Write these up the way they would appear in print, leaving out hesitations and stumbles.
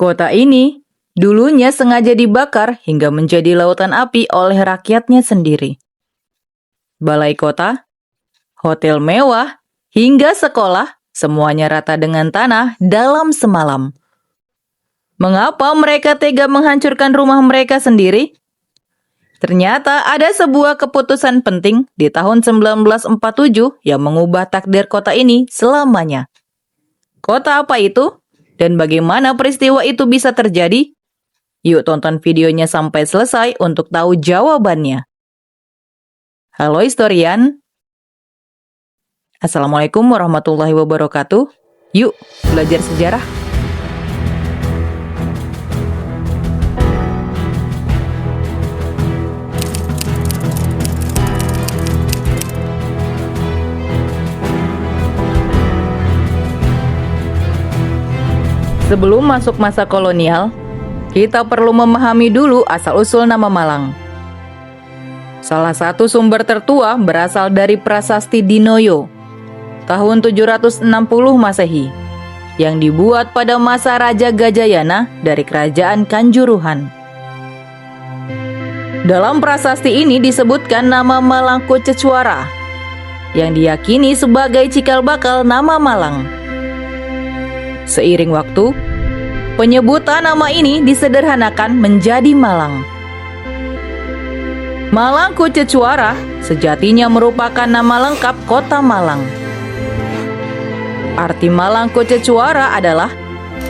Kota ini dulunya sengaja dibakar hingga menjadi lautan api oleh rakyatnya sendiri. Balai kota, hotel mewah, hingga sekolah, semuanya rata dengan tanah dalam semalam. Mengapa mereka tega menghancurkan rumah mereka sendiri? Ternyata ada sebuah keputusan penting di tahun 1947 yang mengubah takdir kota ini selamanya. Kota apa itu? Dan bagaimana peristiwa itu bisa terjadi? Yuk tonton videonya sampai selesai untuk tahu jawabannya. Halo historian. Assalamualaikum warahmatullahi wabarakatuh. Yuk belajar sejarah. Sebelum masuk masa kolonial, kita perlu memahami dulu asal-usul nama Malang. Salah satu sumber tertua berasal dari prasasti Dinoyo, tahun 760 Masehi, yang dibuat pada masa Raja Gajayana dari Kerajaan Kanjuruhan. Dalam prasasti ini disebutkan nama Malangkucecwara, yang diyakini sebagai cikal bakal nama Malang. Seiring waktu, penyebutan nama ini disederhanakan menjadi Malang. Malangkucecwara sejatinya merupakan nama lengkap Kota Malang. Arti Malangkucecwara adalah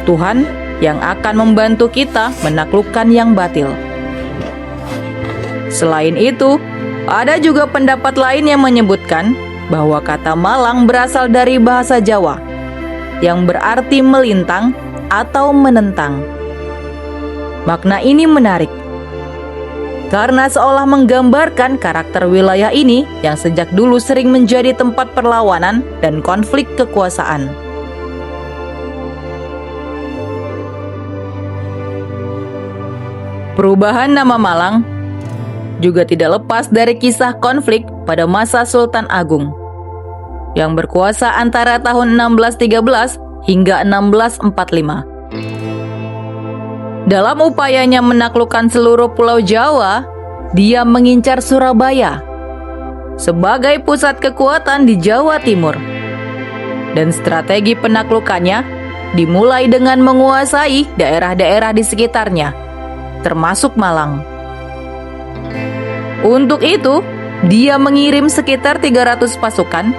Tuhan yang akan membantu kita menaklukkan yang batil. Selain itu, ada juga pendapat lain yang menyebutkan bahwa kata Malang berasal dari bahasa Jawa, yang berarti melintang atau menentang. Makna ini menarik, karena seolah menggambarkan karakter wilayah ini yang sejak dulu sering menjadi tempat perlawanan dan konflik kekuasaan. Perubahan nama Malang juga tidak lepas dari kisah konflik pada masa Sultan Agung, yang berkuasa antara tahun 1613 hingga 1645. Dalam upayanya menaklukkan seluruh Pulau Jawa, dia mengincar Surabaya sebagai pusat kekuatan di Jawa Timur. Dan strategi penaklukannya dimulai dengan menguasai daerah-daerah di sekitarnya, termasuk Malang. Untuk itu, dia mengirim sekitar 300 pasukan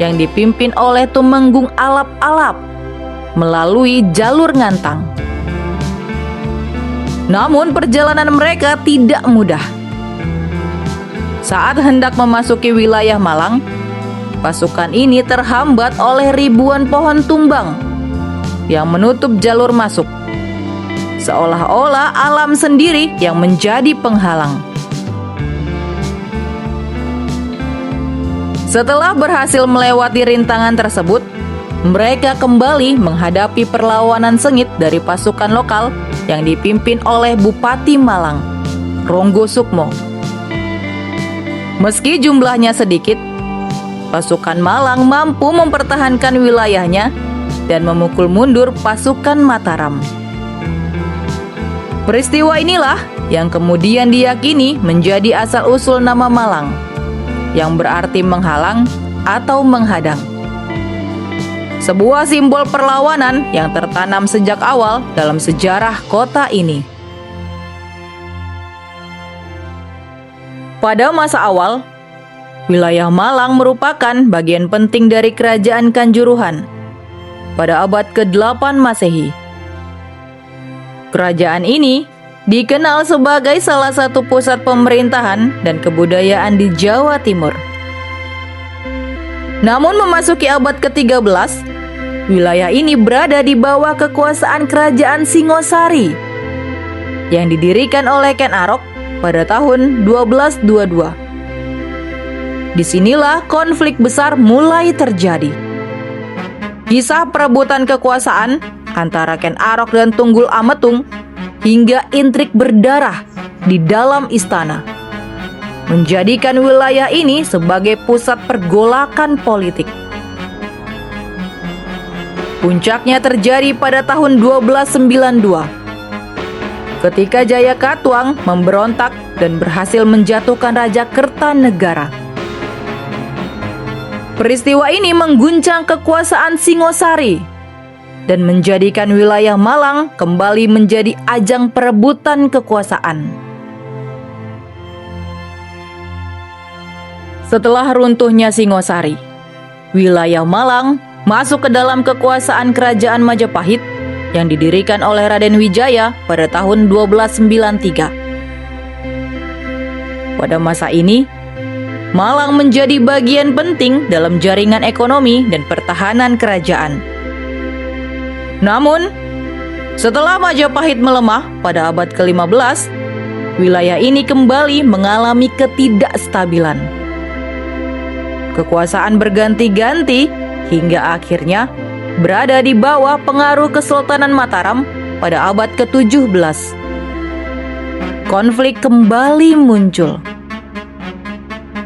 yang dipimpin oleh Tumenggung Alap-Alap melalui jalur Ngantang. Namun perjalanan mereka tidak mudah. Saat hendak memasuki wilayah Malang, pasukan ini terhambat oleh ribuan pohon tumbang yang menutup jalur masuk, seolah-olah alam sendiri yang menjadi penghalang. Setelah berhasil melewati rintangan tersebut, mereka kembali menghadapi perlawanan sengit dari pasukan lokal yang dipimpin oleh Bupati Malang, Ronggo Sukmo. Meski jumlahnya sedikit, pasukan Malang mampu mempertahankan wilayahnya dan memukul mundur pasukan Mataram. Peristiwa inilah yang kemudian diyakini menjadi asal-usul nama Malang, yang berarti menghalang atau menghadang. Sebuah simbol perlawanan yang tertanam sejak awal dalam sejarah kota ini. Pada masa awal, wilayah Malang merupakan bagian penting dari Kerajaan Kanjuruhan pada abad ke-8 Masehi. Kerajaan ini dikenal sebagai salah satu pusat pemerintahan dan kebudayaan di Jawa Timur. Namun memasuki abad ke-13, wilayah ini berada di bawah kekuasaan Kerajaan Singosari yang didirikan oleh Ken Arok pada tahun 1222. Disinilah konflik besar mulai terjadi. Kisah perebutan kekuasaan antara Ken Arok dan Tunggul Ametung hingga intrik berdarah di dalam istana menjadikan wilayah ini sebagai pusat pergolakan politik. Puncaknya terjadi pada tahun 1292, ketika Jaya Katuang memberontak dan berhasil menjatuhkan Raja Kertanegara. Peristiwa ini mengguncang kekuasaan Singosari dan menjadikan wilayah Malang kembali menjadi ajang perebutan kekuasaan. Setelah runtuhnya Singosari, wilayah Malang masuk ke dalam kekuasaan Kerajaan Majapahit yang didirikan oleh Raden Wijaya pada tahun 1293. Pada masa ini, Malang menjadi bagian penting dalam jaringan ekonomi dan pertahanan kerajaan. Namun, setelah Majapahit melemah pada abad ke-15, wilayah ini kembali mengalami ketidakstabilan. Kekuasaan berganti-ganti hingga akhirnya berada di bawah pengaruh Kesultanan Mataram pada abad ke-17. Konflik kembali muncul,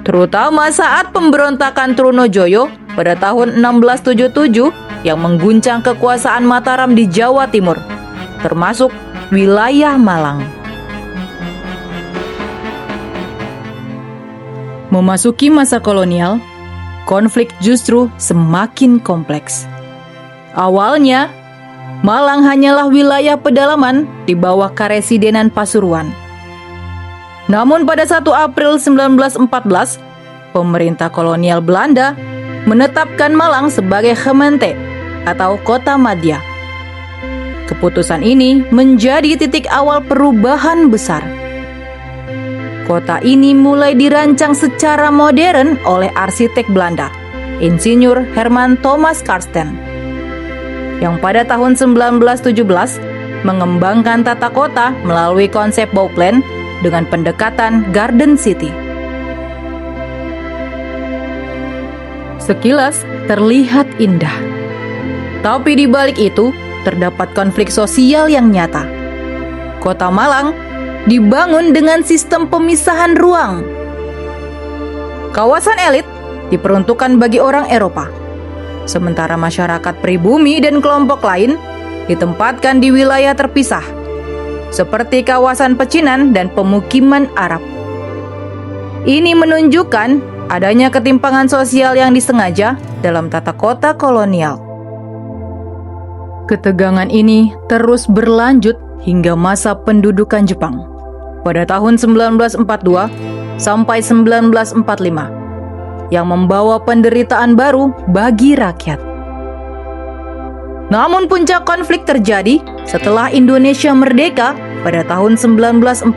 terutama saat pemberontakan Trunojoyo pada tahun 1677 yang mengguncang kekuasaan Mataram di Jawa Timur, termasuk wilayah Malang. Memasuki masa kolonial, konflik justru semakin kompleks. Awalnya, Malang hanyalah wilayah pedalaman di bawah Karesidenan Pasuruan. Namun pada 1 April 1914, pemerintah kolonial Belanda menetapkan Malang sebagai Gemeente atau kota madya. Keputusan ini menjadi titik awal perubahan besar. Kota ini mulai dirancang secara modern oleh arsitek Belanda, Insinyur Herman Thomas Karsten, yang pada tahun 1917 mengembangkan tata kota melalui konsep Bouwplein dengan pendekatan Garden City. Sekilas terlihat indah, tapi di balik itu terdapat konflik sosial yang nyata. Kota Malang dibangun dengan sistem pemisahan ruang. Kawasan elit diperuntukkan bagi orang Eropa, sementara masyarakat pribumi dan kelompok lain ditempatkan di wilayah terpisah, seperti kawasan pecinan dan pemukiman Arab. Ini menunjukkan adanya ketimpangan sosial yang disengaja dalam tata kota kolonial. Ketegangan ini terus berlanjut hingga masa pendudukan Jepang pada tahun 1942 sampai 1945 yang membawa penderitaan baru bagi rakyat. Namun puncak konflik terjadi setelah Indonesia merdeka pada tahun 1945.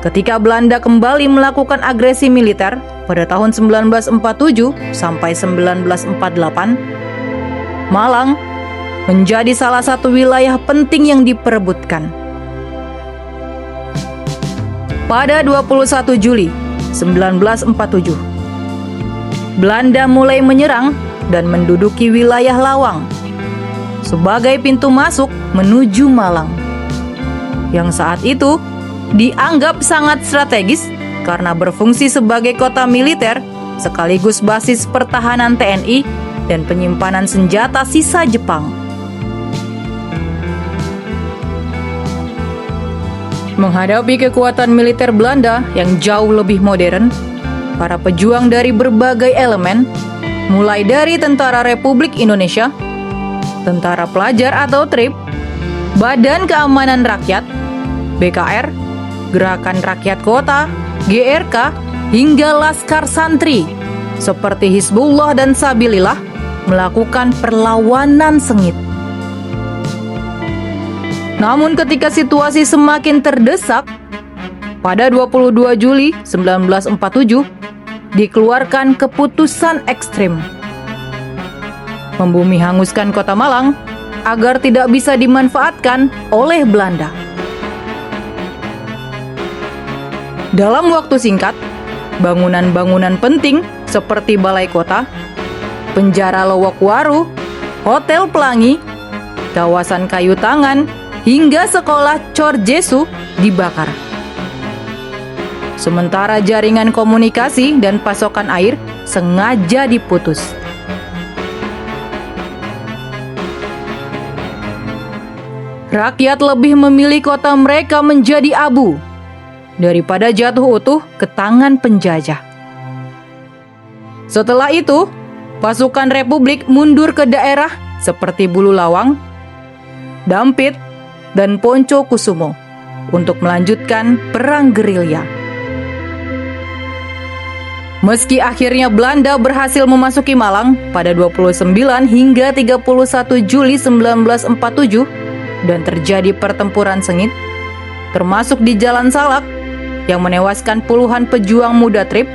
Ketika Belanda kembali melakukan agresi militer pada tahun 1947 sampai 1948, Malang menjadi salah satu wilayah penting yang diperebutkan. Pada 21 Juli 1947, Belanda mulai menyerang dan menduduki wilayah Lawang sebagai pintu masuk menuju Malang, yang saat itu dianggap sangat strategis karena berfungsi sebagai kota militer sekaligus basis pertahanan TNI dan penyimpanan senjata sisa Jepang. Menghadapi kekuatan militer Belanda yang jauh lebih modern, para pejuang dari berbagai elemen, mulai dari Tentara Republik Indonesia, Tentara Pelajar atau TRIP, Badan Keamanan Rakyat, BKR, Gerakan Rakyat Kota, GRK, hingga Laskar Santri, seperti Hizbullah dan Sabilillah, melakukan perlawanan sengit. Namun ketika situasi semakin terdesak, pada 22 Juli 1947 dikeluarkan keputusan ekstrim, membumi hanguskan kota Malang agar tidak bisa dimanfaatkan oleh Belanda. Dalam waktu singkat, bangunan-bangunan penting seperti Balai Kota, Penjara Lowokwaru, Hotel Pelangi, kawasan Kayu Tangan, hingga sekolah Cor Jesu dibakar. Sementara jaringan komunikasi dan pasokan air sengaja diputus. rakyat lebih memilih kota mereka menjadi abu daripada jatuh utuh ke tangan penjajah. Setelah itu, pasukan Republik mundur ke daerah seperti Bulu Lawang, Dampit, dan Ponco Kusumo untuk melanjutkan perang gerilya. Meski akhirnya Belanda berhasil memasuki Malang pada 29 hingga 31 Juli 1947 dan terjadi pertempuran sengit, termasuk di Jalan Salak yang menewaskan puluhan pejuang muda Trip,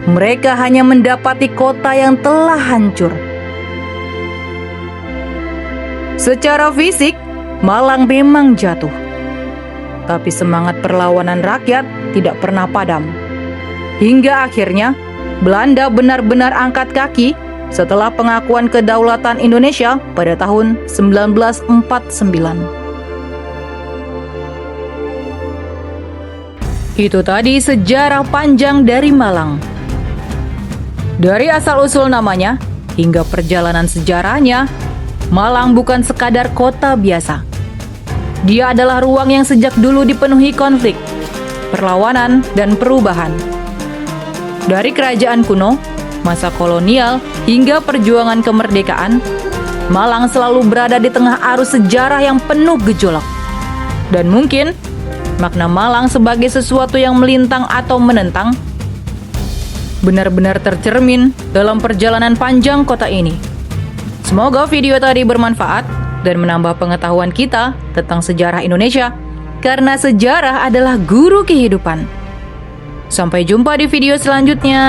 mereka hanya mendapati kota yang telah hancur. Secara fisik, Malang memang jatuh, tapi semangat perlawanan rakyat tidak pernah padam. Hingga akhirnya, Belanda benar-benar angkat kaki setelah pengakuan kedaulatan Indonesia pada tahun 1949. Itu tadi sejarah panjang dari Malang. Dari asal-usul namanya hingga perjalanan sejarahnya, Malang bukan sekadar kota biasa. Dia adalah ruang yang sejak dulu dipenuhi konflik, perlawanan, dan perubahan. Dari kerajaan kuno, masa kolonial, hingga perjuangan kemerdekaan, Malang selalu berada di tengah arus sejarah yang penuh gejolak. Dan mungkin, makna Malang sebagai sesuatu yang melintang atau menentang, benar-benar tercermin dalam perjalanan panjang kota ini. Semoga video tadi bermanfaat dan menambah pengetahuan kita tentang sejarah Indonesia, karena sejarah adalah guru kehidupan. Sampai jumpa di video selanjutnya.